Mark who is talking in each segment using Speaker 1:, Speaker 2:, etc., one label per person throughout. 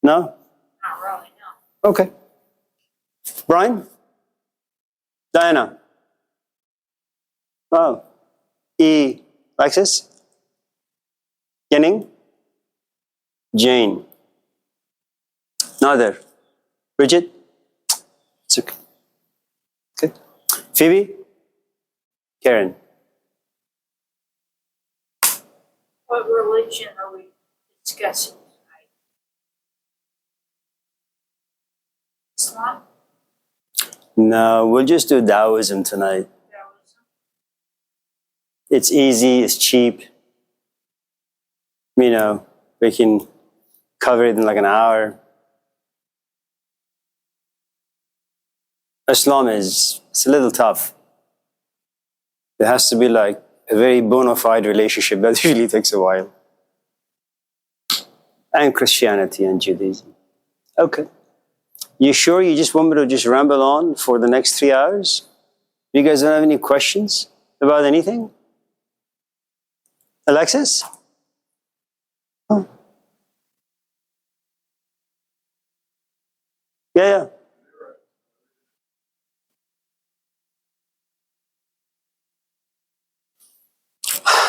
Speaker 1: No?
Speaker 2: Not really, no.
Speaker 1: Okay. Brian? Diana? Oh. E. Alexis? Yenning? Jane? Neither. Bridget? It's okay. Okay. Phoebe? Karen?
Speaker 2: What religion are we discussing tonight? Islam?
Speaker 1: No, we'll just do Taoism tonight.
Speaker 2: Taoism?
Speaker 1: It's easy, it's cheap. You know, we can cover it in like an hour. Islam it's a little tough. It has to be like a very bona fide relationship that usually takes a while. And Christianity and Judaism. Okay. You sure you just want me to just ramble on for the next 3 hours? You guys don't have any questions about anything? Alexis? Oh. Yeah.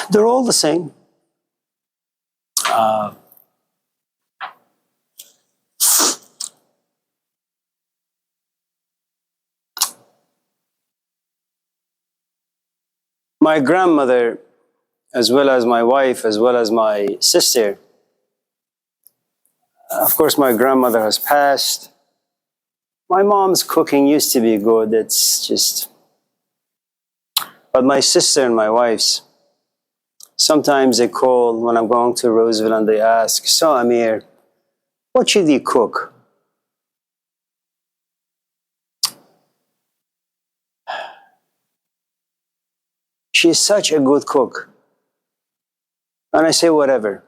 Speaker 1: They're all the same. My grandmother, as well as my wife, as well as my sister, of course, my grandmother has passed. My mom's cooking used to be good. It's just... But my sister and my wife's, sometimes they call when I'm going to Roseville and they ask, so Amir, what should you cook? She's such a good cook. And I say, whatever.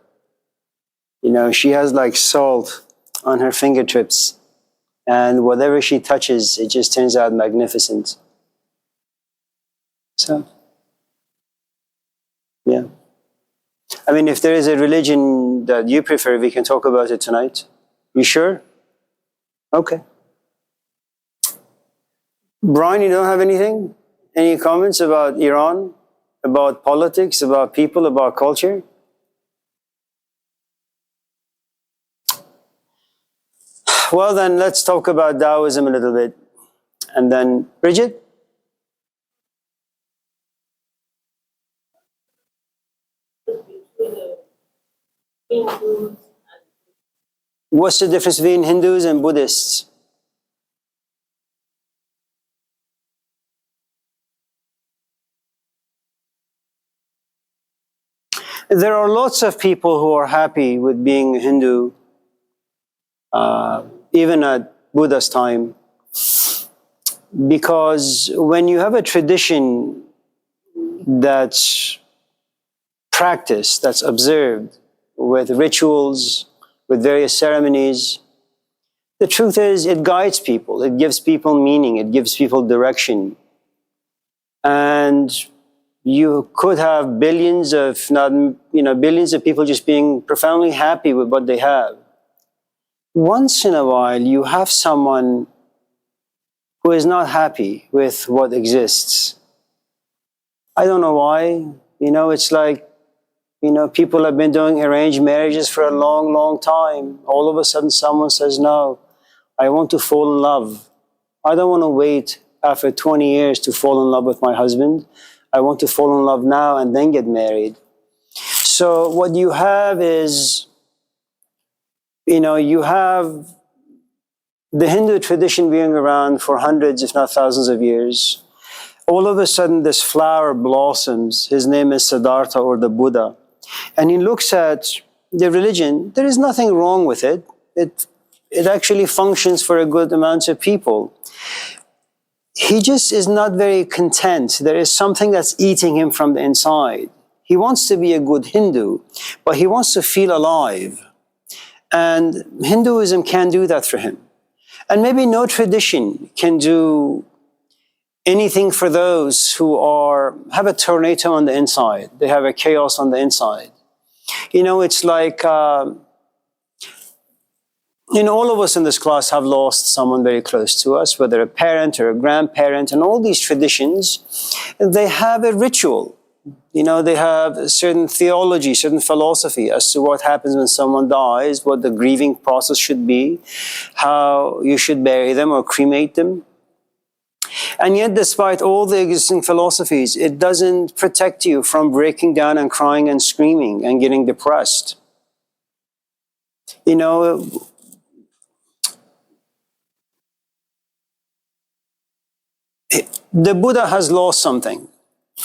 Speaker 1: You know, she has like salt on her fingertips. And whatever she touches, it just turns out magnificent. So, yeah. I mean, if there is a religion that you prefer, we can talk about it tonight. You sure? Okay. Brian, you don't have anything? Any comments about Iran? About politics? About people? About culture? Well, then let's talk about Taoism a little bit. And then, Bridget? What's the difference between Hindus and Buddhists? There are lots of people who are happy with being a Hindu, even at Buddha's time, because when you have a tradition that's practiced, that's observed, with rituals, with various ceremonies, the truth is it guides people, it gives people meaning, it gives people direction. And you could have billions of people just being profoundly happy with what they have. Once in a while, you have someone who is not happy with what exists. I don't know why. It's like, people have been doing arranged marriages for a long, long time. All of a sudden, someone says, no, I want to fall in love. I don't want to wait after 20 years to fall in love with my husband. I want to fall in love now and then get married. So what you have is, you have the Hindu tradition being around for hundreds, if not thousands of years. All of a sudden, this flower blossoms. His name is Siddhartha, or the Buddha. And he looks at the religion. There is nothing wrong with it. It actually functions for a good amount of people. He just is not very content. There is something that's eating him from the inside. He wants to be a good Hindu, but he wants to feel alive. And Hinduism can't do that for him. And maybe no tradition can do anything for those who have a tornado on the inside. They have a chaos on the inside. It's like, All of us in this class have lost someone very close to us, whether a parent or a grandparent, and all these traditions, they have a ritual. They have a certain theology, certain philosophy as to what happens when someone dies, what the grieving process should be, how you should bury them or cremate them. And yet, despite all the existing philosophies, it doesn't protect you from breaking down and crying and screaming and getting depressed. The Buddha has lost something.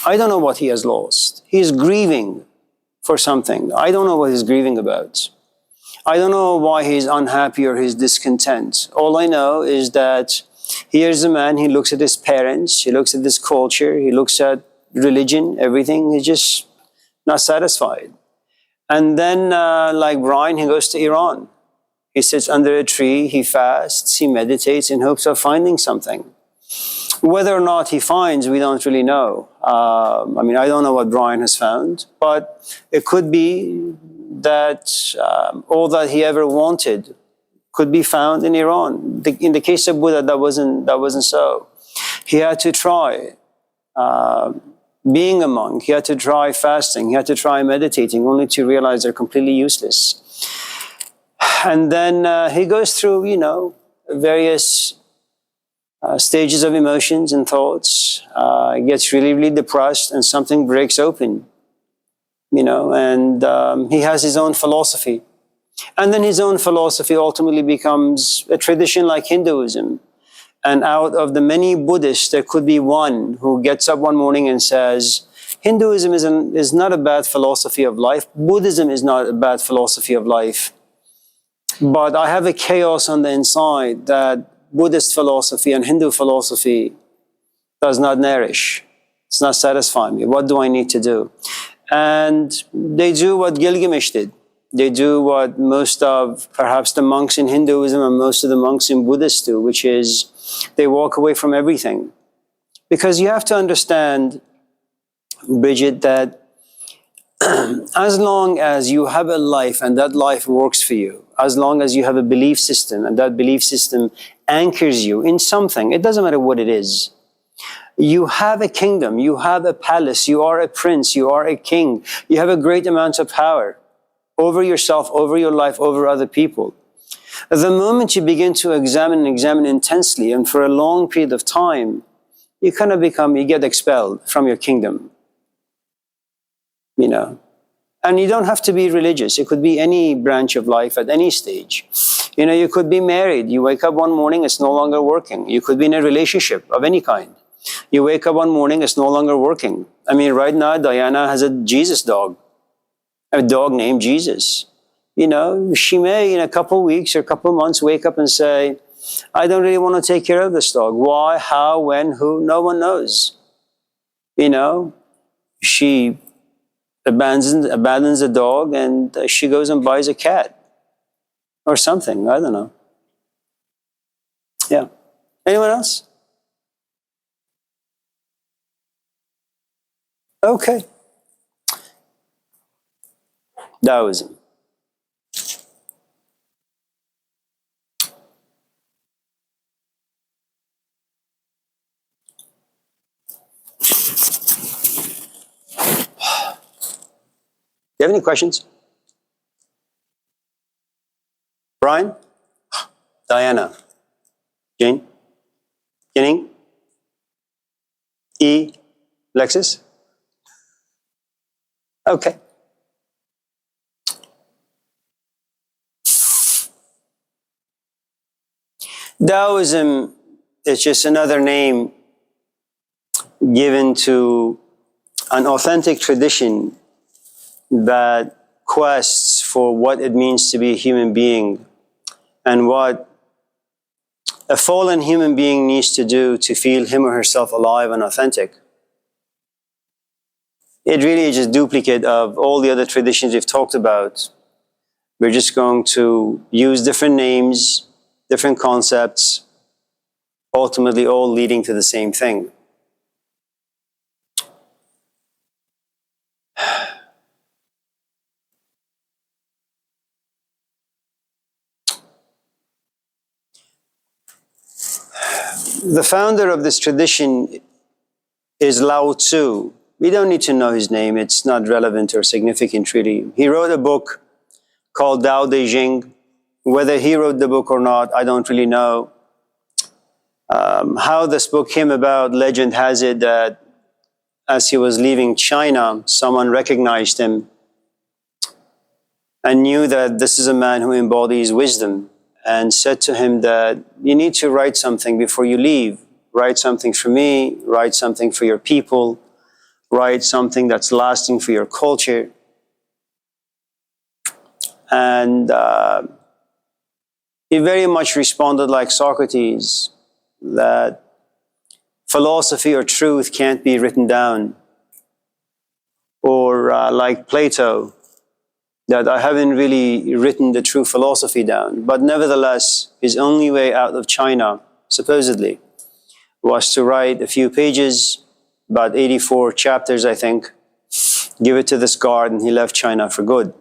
Speaker 1: I don't know what he has lost. He's grieving for something. I don't know what he's grieving about. I don't know why he's unhappy or he's discontent. All I know is that here's a man, he looks at his parents, he looks at this culture, he looks at religion, everything. He's just not satisfied. And then, like Brian, he goes to Iran. He sits under a tree, he fasts, he meditates in hopes of finding something. Whether or not he finds, we don't really know. I don't know what Brian has found, but it could be that all that he ever wanted could be found in Iran. In the case of Buddha, that wasn't so. He had to try being a monk. He had to try fasting. He had to try meditating, only to realize they're completely useless. And then he goes through, various stages of emotions and thoughts, gets really, really depressed, and something breaks open, and he has his own philosophy. And then his own philosophy ultimately becomes a tradition like Hinduism. And out of the many Buddhists, there could be one who gets up one morning and says, Hinduism is not a bad philosophy of life. Buddhism is not a bad philosophy of life. But I have a chaos on the inside that Buddhist philosophy and Hindu philosophy does not nourish. It's not satisfying me. What do I need to do? And they do what Gilgamesh did. They do what most of perhaps the monks in Hinduism and most of the monks in Buddhists do, which is they walk away from everything. Because you have to understand, Bridget, that as long as you have a life and that life works for you, as long as you have a belief system and that belief system anchors you in something, it doesn't matter what it is. You have a kingdom, you have a palace, you are a prince, you are a king, you have a great amount of power over yourself, over your life, over other people. The moment you begin to examine intensely and for a long period of time, you get expelled from your kingdom. And you don't have to be religious. It could be any branch of life at any stage. You could be married. You wake up one morning, it's no longer working. You could be in a relationship of any kind. You wake up one morning, it's no longer working. Right now, Diana has a Jesus dog, a dog named Jesus. She may, in a couple of weeks or a couple of months, wake up and say, I don't really want to take care of this dog. Why, how, when, who? No one knows. She abandons the dog and she goes and buys a cat or something. I don't know. Yeah. Anyone else? Okay. Taoism. Do you have any questions? Brian? Diana? Jane? Jenning? E? Lexus? Okay. Taoism is just another name given to an authentic tradition that quests for what it means to be a human being and what a fallen human being needs to do to feel him or herself alive and authentic. It really is just a duplicate of all the other traditions we've talked about. We're just going to use different names, different concepts, ultimately all leading to the same thing. The founder of this tradition is Lao Tzu. We don't need to know his name. It's not relevant or significant, really. He wrote a book called Tao Te Ching. Whether he wrote the book or not, I don't really know. How this book came about, legend has it that as he was leaving China, someone recognized him and knew that this is a man who embodies wisdom, and said to him that you need to write something before you leave. Write something for me, write something for your people, write something that's lasting for your culture. And he very much responded like Socrates, that philosophy or truth can't be written down. Or like Plato, that I haven't really written the true philosophy down. But nevertheless, his only way out of China, supposedly, was to write a few pages, about 84 chapters, I think, give it to this guard, and he left China for good.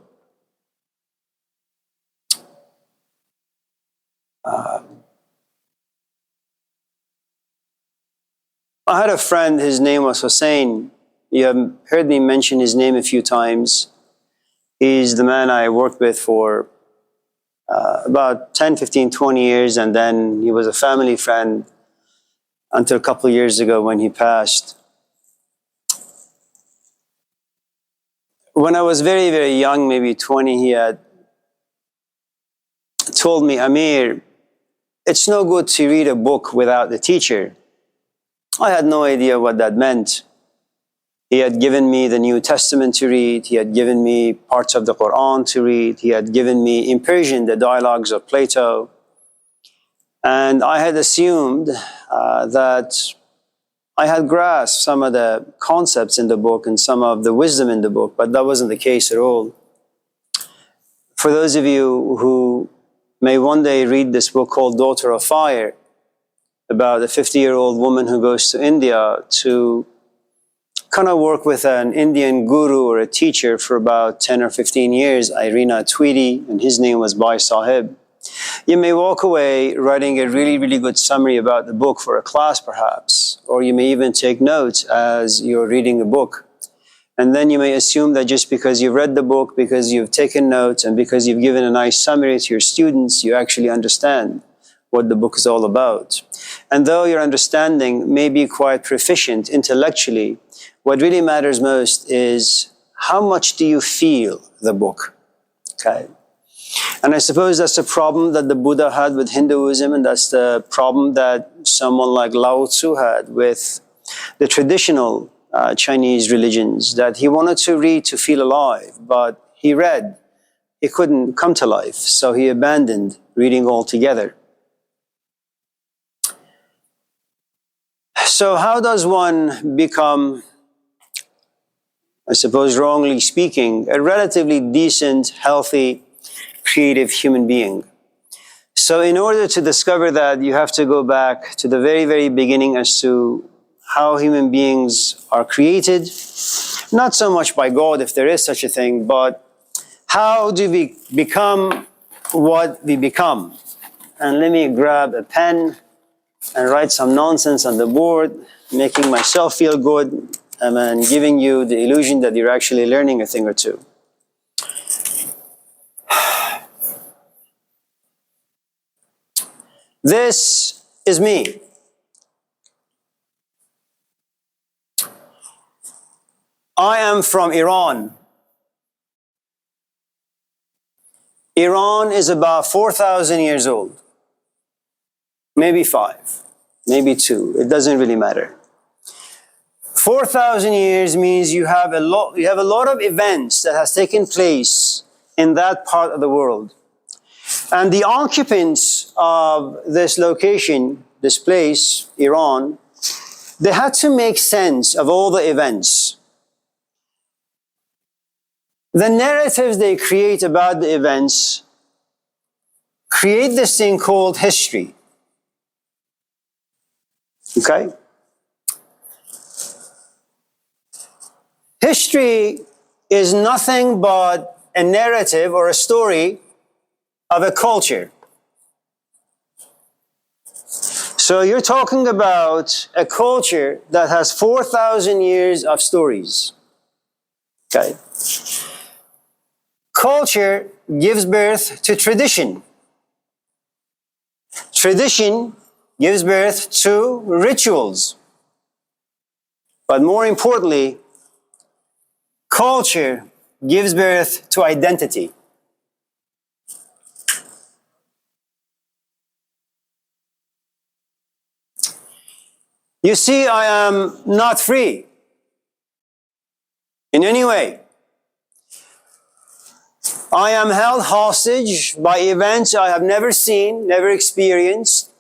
Speaker 1: I had a friend, his name was Hussein. You have heard me mention his name a few times. He's the man I worked with for about 10, 15, 20 years, and then he was a family friend until a couple of years ago when he passed. When I was very, very young, maybe 20, he had told me, Amir, it's no good to read a book without the teacher. I had no idea what that meant. He had given me the New Testament to read. He had given me parts of the Quran to read. He had given me, in Persian, the dialogues of Plato. And I had assumed that I had grasped some of the concepts in the book and some of the wisdom in the book, but that wasn't the case at all. For those of you who may one day read this book called Daughter of Fire, about a 50-year-old woman who goes to India to kind of work with an Indian guru or a teacher for about 10 or 15 years, Irina Tweedy, and his name was Bhai Sahib. You may walk away writing a really, really good summary about the book for a class perhaps, or you may even take notes as you're reading a book. And then you may assume that just because you've read the book, because you've taken notes, and because you've given a nice summary to your students, you actually understand what the book is all about. And though your understanding may be quite proficient intellectually, what really matters most is how much do you feel the book, okay? And I suppose that's the problem that the Buddha had with Hinduism, and that's the problem that someone like Lao Tzu had with the traditional Chinese religions, that he wanted to read to feel alive, but he read, he couldn't come to life, so he abandoned reading altogether. So how does one become, I suppose wrongly speaking, a relatively decent, healthy, creative human being? So in order to discover that, you have to go back to the very, very beginning as to how human beings are created, not so much by God, if there is such a thing, but how do we become what we become? And let me grab a pen and write some nonsense on the board, making myself feel good, and then giving you the illusion that you're actually learning a thing or two. This is me. I am from Iran. Iran is about 4,000 years old. Maybe 5, maybe 2, it doesn't really matter. 4,000 years means you have a lot of events that has taken place in that part of the world. And the occupants of this location, this place, Iran, they had to make sense of all the events. The narratives they create about the events create this thing called history. Okay? History is nothing but a narrative or a story of a culture. So you're talking about a culture that has 4,000 years of stories. Okay. Culture gives birth to tradition. Tradition gives birth to rituals. But more importantly, culture gives birth to identity. You see, I am not free in any way. I am held hostage by events I have never seen, never experienced.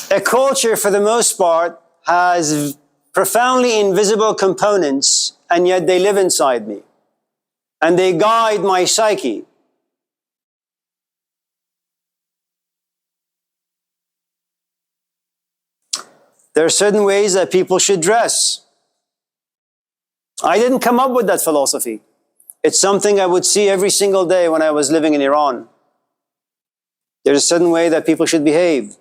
Speaker 1: A culture, for the most part, has profoundly invisible components, and yet they live inside me. And they guide my psyche. There are certain ways that people should dress. I didn't come up with that philosophy. It's something I would see every single day when I was living in Iran. There's a certain way that people should behave.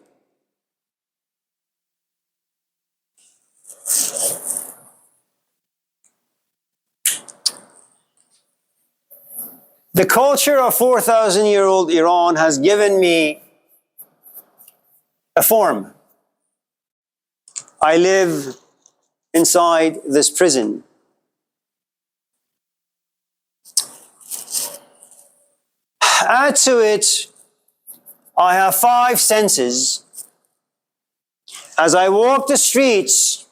Speaker 1: The culture of 4,000-year-old Iran has given me a form. I live inside this prison. Add to it, I have 5 senses. As I walk the streets,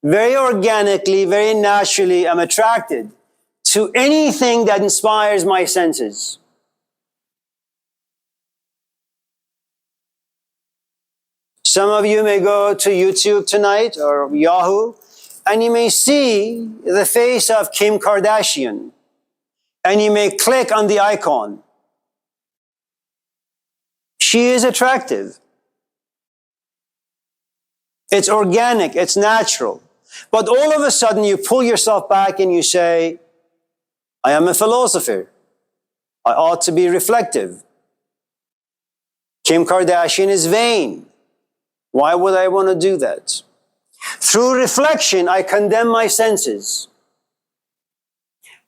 Speaker 1: very organically, very naturally, I'm attracted to anything that inspires my senses. Some of you may go to YouTube tonight or Yahoo, and you may see the face of Kim Kardashian, and you may click on the icon. She is attractive. It's organic, it's natural. But all of a sudden you pull yourself back and you say, I am a philosopher. I ought to be reflective. Kim Kardashian is vain. Why would I want to do that? Through reflection, I condemn my senses.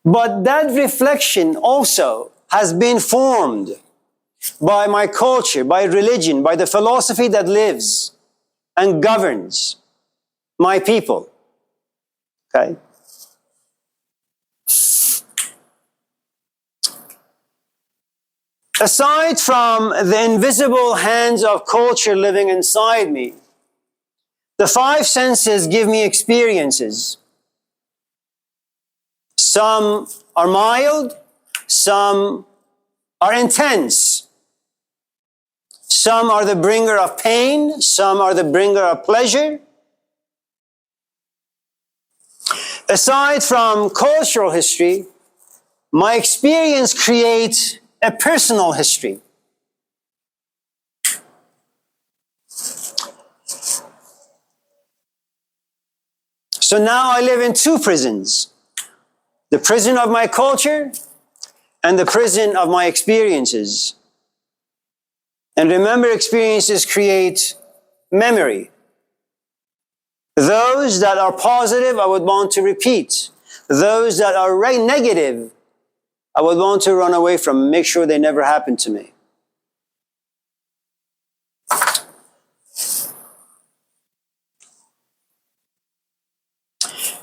Speaker 1: But that reflection also has been formed by my culture, by religion, by the philosophy that lives and governs my people. Okay? Aside from the invisible hands of culture living inside me, the 5 senses give me experiences. Some are mild, some are intense. Some are the bringer of pain, some are the bringer of pleasure. Aside from cultural history, my experience creates a personal history. So now I live in 2 prisons. The prison of my culture and the prison of my experiences. And remember, experiences create memory. Those that are positive, I would want to repeat. Those that are negative, I would want to run away from, make sure they never happen to me.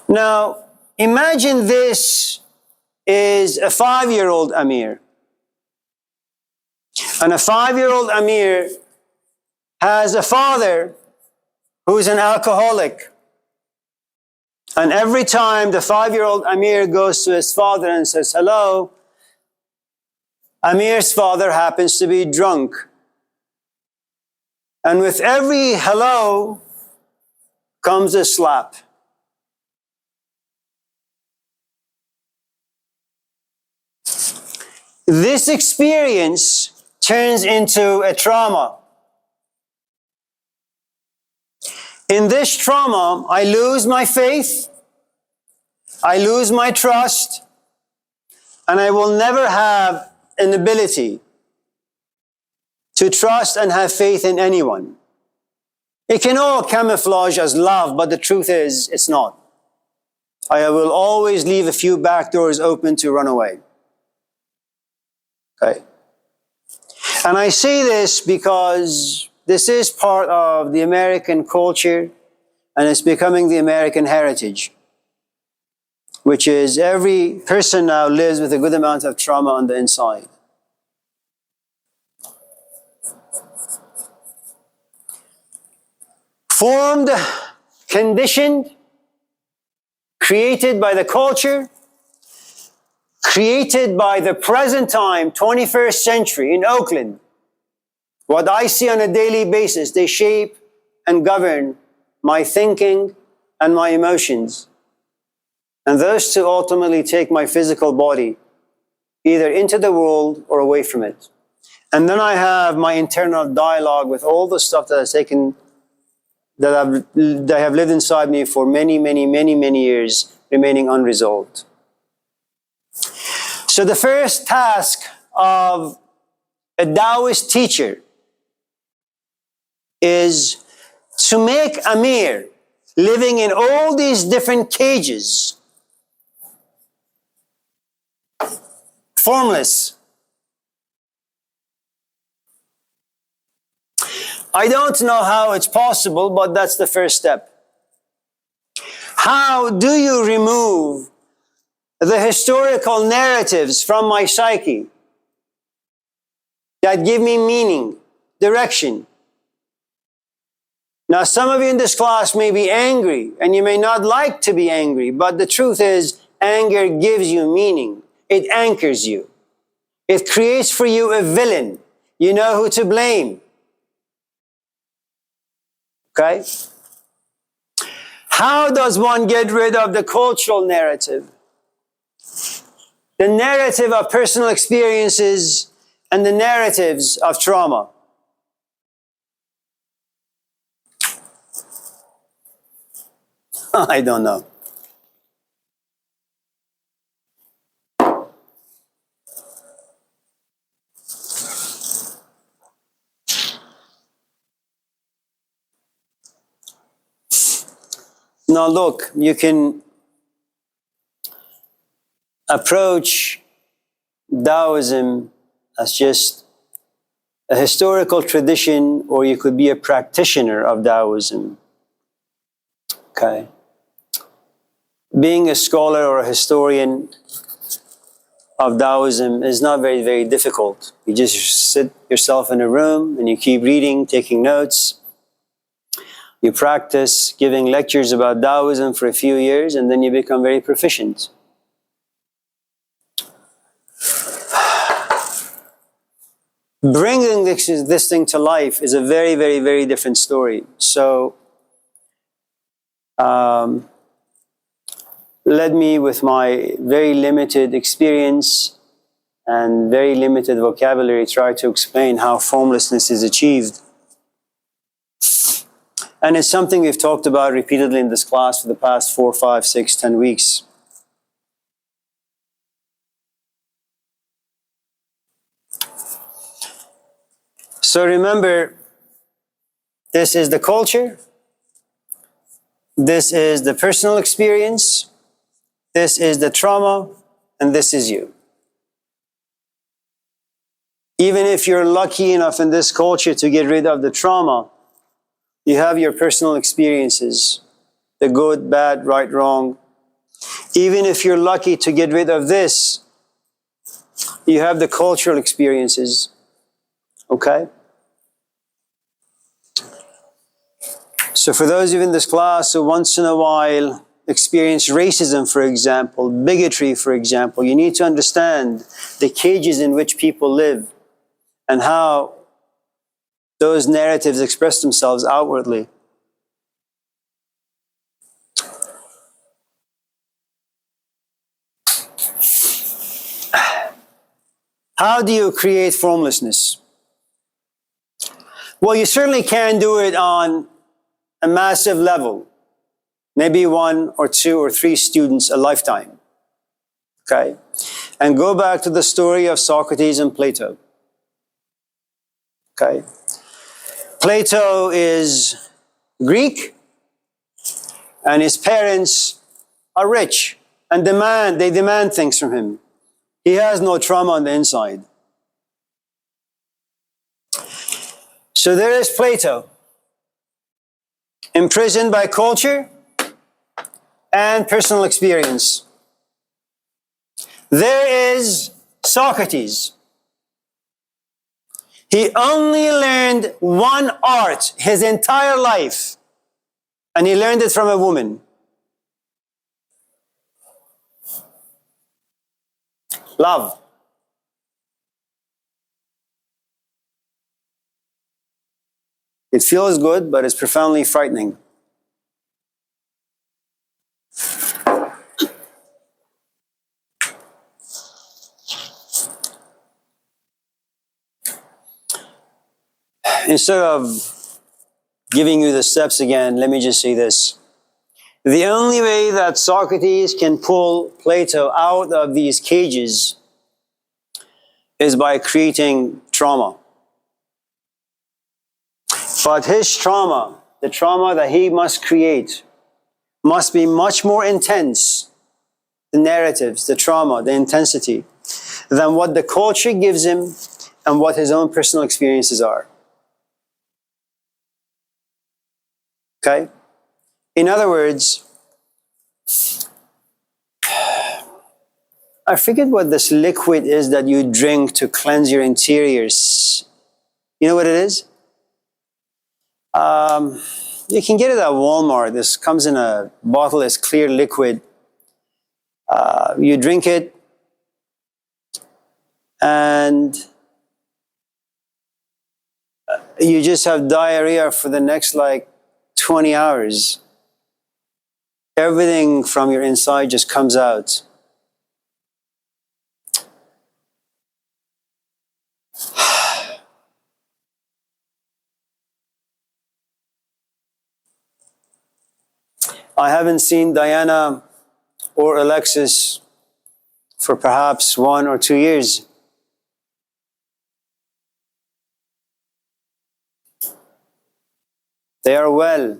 Speaker 1: Now, imagine this is a 5-year-old Amir. And a 5-year-old Amir has a father who's an alcoholic. And every time the 5-year-old Amir goes to his father and says, hello, Amir's father happens to be drunk. And with every hello comes a slap. This experience turns into a trauma. In this trauma, I lose my faith, I lose my trust, and I will never have an ability to trust and have faith in anyone. It can all camouflage as love, but the truth is, it's not. I will always leave a few back doors open to run away. Okay? And I say this because this is part of the American culture, and it's becoming the American heritage, which is every person now lives with a good amount of trauma on the inside. Formed, conditioned, created by the culture, created by the present time, 21st century in Oakland. What I see on a daily basis, they shape and govern my thinking and my emotions. And those two ultimately take my physical body either into the world or away from it. And then I have my internal dialogue with all the stuff that has taken, that have lived inside me for many, many, many, many years, remaining unresolved. So the first task of a Taoist teacher is to make Amir, living in all these different cages, formless. I don't know how it's possible, but that's the first step. How do you remove the historical narratives from my psyche that give me meaning, direction? Now, some of you in this class may be angry, and you may not like to be angry, but the truth is, anger gives you meaning. It anchors you. It creates for you a villain. You know who to blame. Okay? How does one get rid of the cultural narrative? The narrative of personal experiences and the narratives of trauma. I don't know. Now look, you can approach Taoism as just a historical tradition, or you could be a practitioner of Taoism. Okay. Being a scholar or a historian of Taoism is not very, very difficult. You just sit yourself in a room and you keep reading, taking notes. You practice giving lectures about Taoism for a few years, and then you become very proficient. Bringing this thing to life is a very, very, very different story. So, let me, with my very limited experience and very limited vocabulary, try to explain how formlessness is achieved. And it's something we've talked about repeatedly in this class for the past 4, 5, 6, 10 weeks. So remember, this is the culture, this is the personal experience, this is the trauma, and this is you. Even if you're lucky enough in this culture to get rid of the trauma, you have your personal experiences, the good, bad, right, wrong. Even if you're lucky to get rid of this, you have the cultural experiences. Okay? So for those of you in this class who once in a while experience racism, for example, bigotry, for example, you need to understand the cages in which people live and how those narratives express themselves outwardly. How do you create formlessness? Well, you certainly can do it on a massive level. Maybe 1 or 2 or 3 students a lifetime. Okay? And go back to the story of Socrates and Plato. Okay? Plato is Greek, and his parents are rich and they demand things from him. He has no trauma on the inside. So there is Plato, imprisoned by culture and personal experience. There is Socrates. He only learned one art his entire life, and he learned it from a woman. Love. It feels good, but it's profoundly frightening. Instead of giving you the steps again, let me just say this. The only way that Socrates can pull Plato out of these cages is by creating trauma. But his trauma, the trauma that he must create, must be much more intense, the narratives, the trauma, the intensity, than what the culture gives him and what his own personal experiences are. Okay? In other words, I forget what this liquid is that you drink to cleanse your interiors. You know what it is? You can get it at Walmart. This comes in a bottle, it's clear liquid. You drink it, and you just have diarrhea for the next 20 hours. Everything from your inside just comes out. I haven't seen Diana or Alexis for perhaps 1 or 2 years. They are well.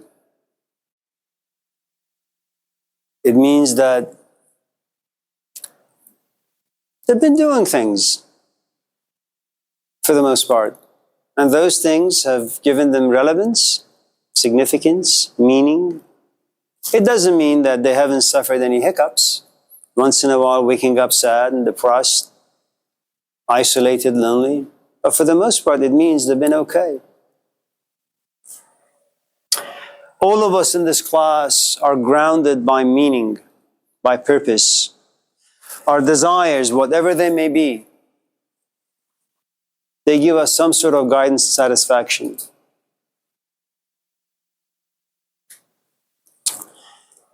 Speaker 1: It means that they've been doing things for the most part. And those things have given them relevance, significance, meaning. It doesn't mean that they haven't suffered any hiccups. Once in a while, waking up sad and depressed, isolated, lonely. But for the most part, it means they've been okay. All of us in this class are grounded by meaning, by purpose. Our desires, whatever they may be, they give us some sort of guidance and satisfaction.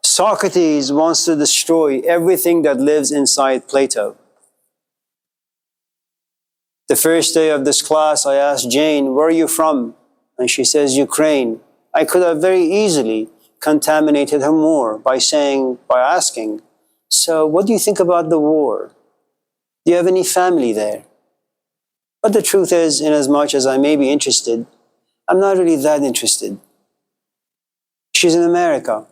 Speaker 1: Socrates wants to destroy everything that lives inside Plato. The first day of this class, I asked Jane, "Where are you from?" And she says, "Ukraine." I could have very easily contaminated her more by asking, "So what do you think about the war? Do you have any family there?" But the truth is, in as much as I may be interested, I'm not really that interested. She's in America.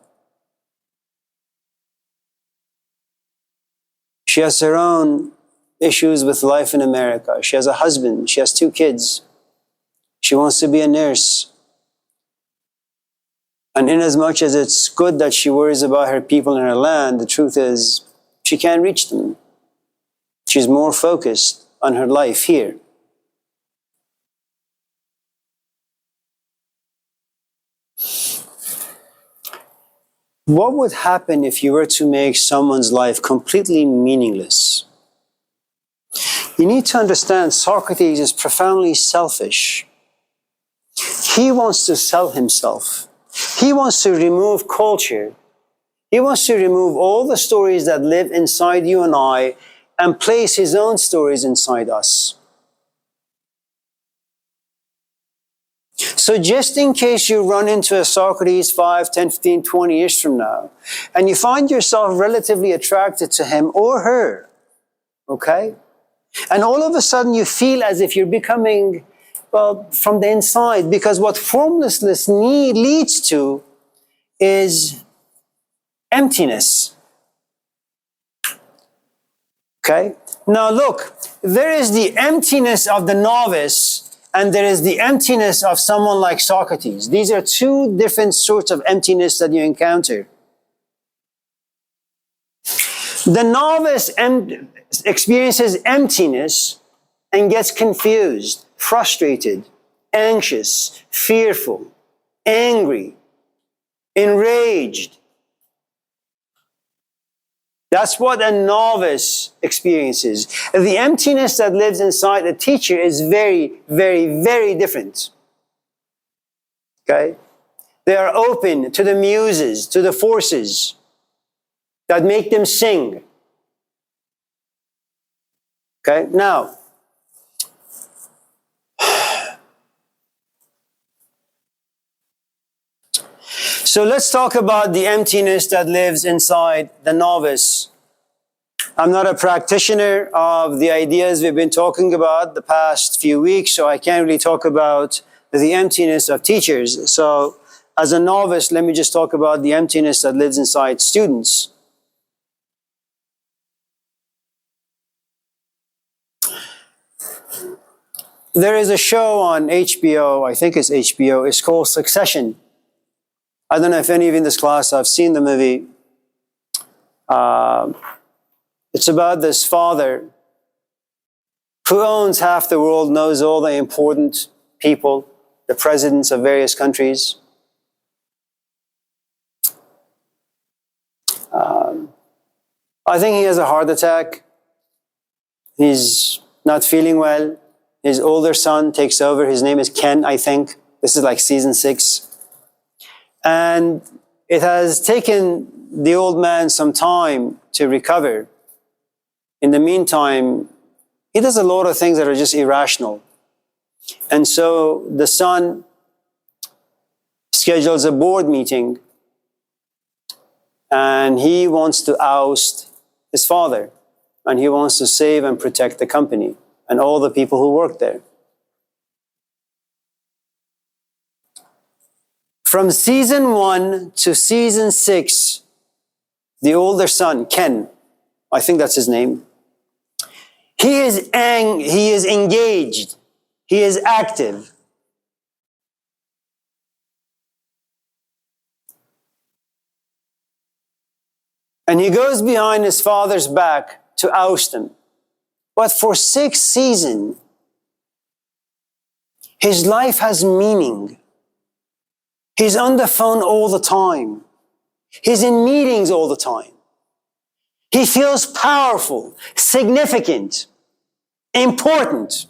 Speaker 1: She has her own issues with life in America. She has a husband. She has 2 kids. She wants to be a nurse. And in as much as it's good that she worries about her people in her land, the truth is she can't reach them. She's more focused on her life here. What would happen if you were to make someone's life completely meaningless? You need to understand Socrates is profoundly selfish. He wants to sell himself. He wants to remove culture. He wants to remove all the stories that live inside you and I and place his own stories inside us. So just in case you run into a Socrates 5, 10, 15, 20 years from now, and you find yourself relatively attracted to him or her, okay? And all of a sudden you feel as if you're becoming Well, from the inside, because what formlessness leads to is emptiness. Okay? Now look, there is the emptiness of the novice and there is the emptiness of someone like Socrates. These are two different sorts of emptiness that you encounter. The novice experiences emptiness and gets confused, frustrated, anxious, fearful, angry, enraged. That's what a novice experiences. The emptiness that lives inside a teacher is very, very, very different. Okay? They are open to the muses, to the forces that make them sing. Okay? Now, so let's talk about the emptiness that lives inside the novice. I'm not a practitioner of the ideas we've been talking about the past few weeks, so I can't really talk about the emptiness of teachers. So as a novice, let me just talk about the emptiness that lives inside students. There is a show on HBO, I think it's HBO, it's called Succession. I don't know if any of you in this class have seen the movie. It's about this father who owns half the world, knows all the important people, the presidents of various countries. I think he has a heart attack. He's not feeling well. His older son takes over. His name is Ken, I think. This is like season 6. And it has taken the old man some time to recover. In the meantime, he does a lot of things that are just irrational. And so the son schedules a board meeting and he wants to oust his father. And he wants to save and protect the company and all the people who work there. From season 1 to season 6, the older son, Ken, I think that's his name, he is engaged, he is active. And he goes behind his father's back to oust him. But for 6 seasons, his life has meaning. He's on the phone all the time. He's in meetings all the time. He feels powerful, significant, important.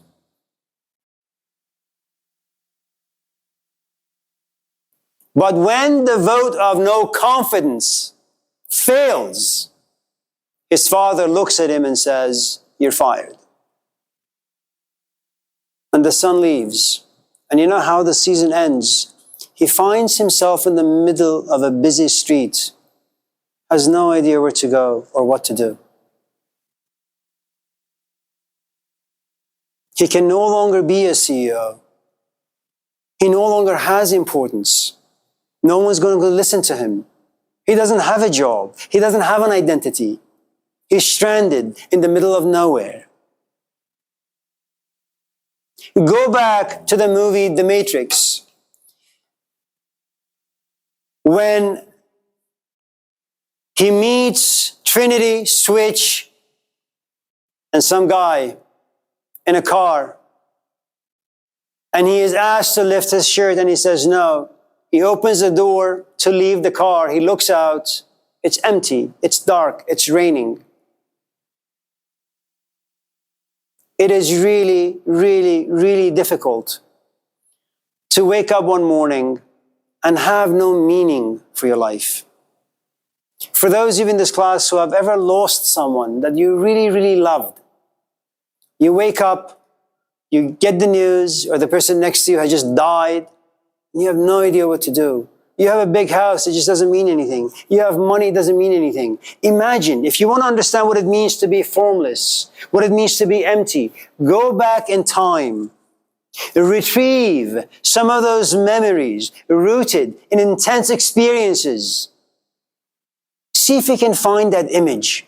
Speaker 1: But when the vote of no confidence fails, his father looks at him and says, "You're fired." And the son leaves. And you know how the season ends? He finds himself in the middle of a busy street, has no idea where to go or what to do. He can no longer be a CEO. He no longer has importance. No one's going to listen to him. He doesn't have a job. He doesn't have an identity. He's stranded in the middle of nowhere. Go back to the movie The Matrix. When he meets Trinity, Switch, and some guy in a car, and he is asked to lift his shirt and he says no. He opens the door to leave the car. He looks out. It's empty. It's dark. It's raining. It is really, really, really difficult to wake up one morning and have no meaning for your life. For those of you in this class who have ever lost someone that you really, really loved, you wake up, you get the news, or the person next to you has just died, and you have no idea what to do. You have a big house, it just doesn't mean anything. You have money, it doesn't mean anything. Imagine, if you want to understand what it means to be formless, what it means to be empty, go back in time Retrieve some of those memories rooted in intense experiences. See if you can find that image.